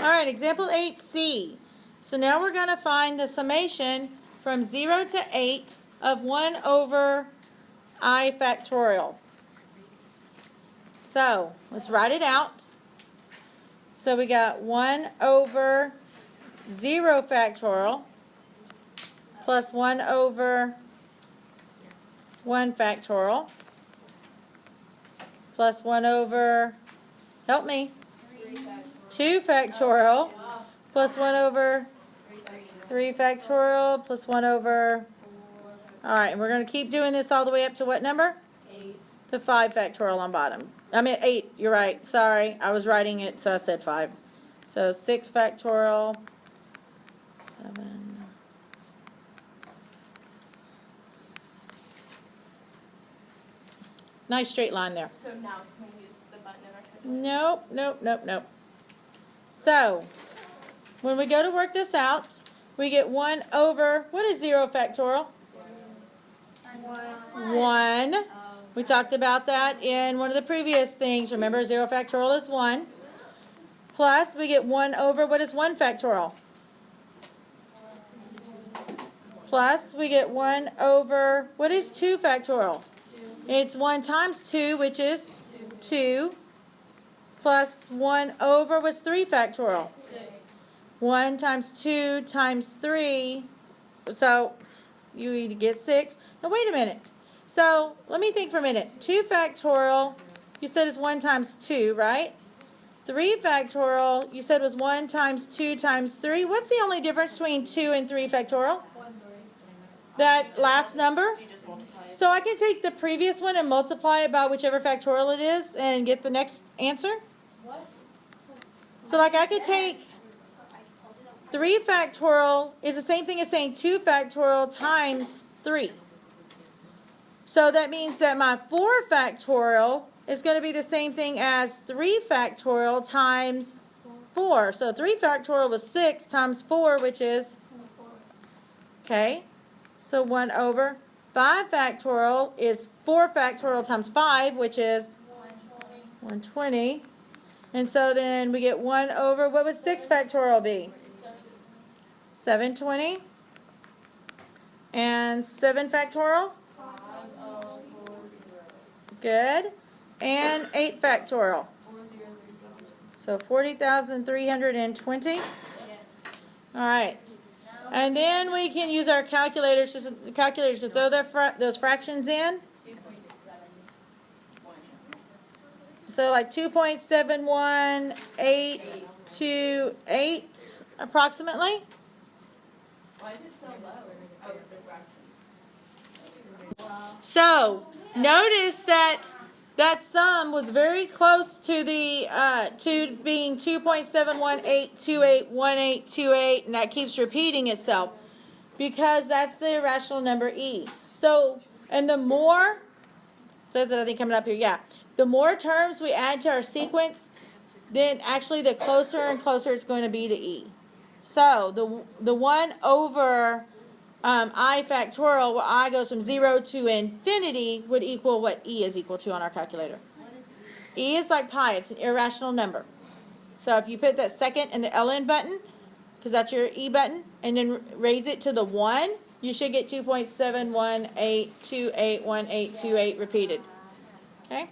right, example 8c. So now we're going to find the summation from 0 to 8 of 1 over I factorial. So let's write it out. So we got 1 over 0 factorial plus 1 over 1 factorial plus 1 over, help me, 2 factorial plus 1 over 3 factorial plus 1 over, all right, and we're going to keep doing this all the way up to what number? 8. To 5 factorial on bottom. I mean 8, you're right, sorry, I was writing it so I said 5. So 6 factorial, 7. Nice straight line there. So now can we use the button in our calculator? Nope. So, when we go to work this out, we get 1 over, what is 0 factorial? 1. We talked about that in one of the previous things. Remember, 0 factorial is 1. Plus, we get 1 over, what is 1 factorial? Plus, we get 1 over, what is 2 factorial? It's 1 times 2, which is 2. Plus 1 over, what's 3 factorial? 1 times 2 times 3. So, you get 6. Now, wait a minute. So, let me think for a minute. 2 factorial, you said is 1 times 2, right? 3 factorial, you said was 1 times 2 times 3. What's the only difference between 2 and 3 factorial? That last number? You just multiply it. So I can take the previous one and multiply it by whichever factorial it is and get the next answer? What? So like I could take 3 factorial is the same thing as saying 2 factorial times 3. So that means that my 4 factorial is going to be the same thing as 3 factorial times 4. So 3 factorial was 6 times 4, which is, okay, so 1 over 5 factorial is 4 factorial times 5, which is 120. And so then we get 1 over, what would 6 factorial be? 720. And 7 factorial? Good. And 8 factorial. So 40,320. All right. And then we can use our calculators to throw those fractions in. So like 2.71828 approximately. Why is it so low? Oh, it's the fractions. So notice that that sum was very close to the to being 2.718281828, and that keeps repeating itself because that's the irrational number e. So, and the more, it says it I think coming up here, yeah, the more terms we add to our sequence, then actually the closer and closer it's going to be to e. So the 1 over I factorial, where I goes from 0 to infinity, would equal what e is equal to on our calculator. E is like pi. It's an irrational number. So if you put that second and the ln button, because that's your e button, and then raise it to the 1, you should get 2.718281828 repeated. Okay?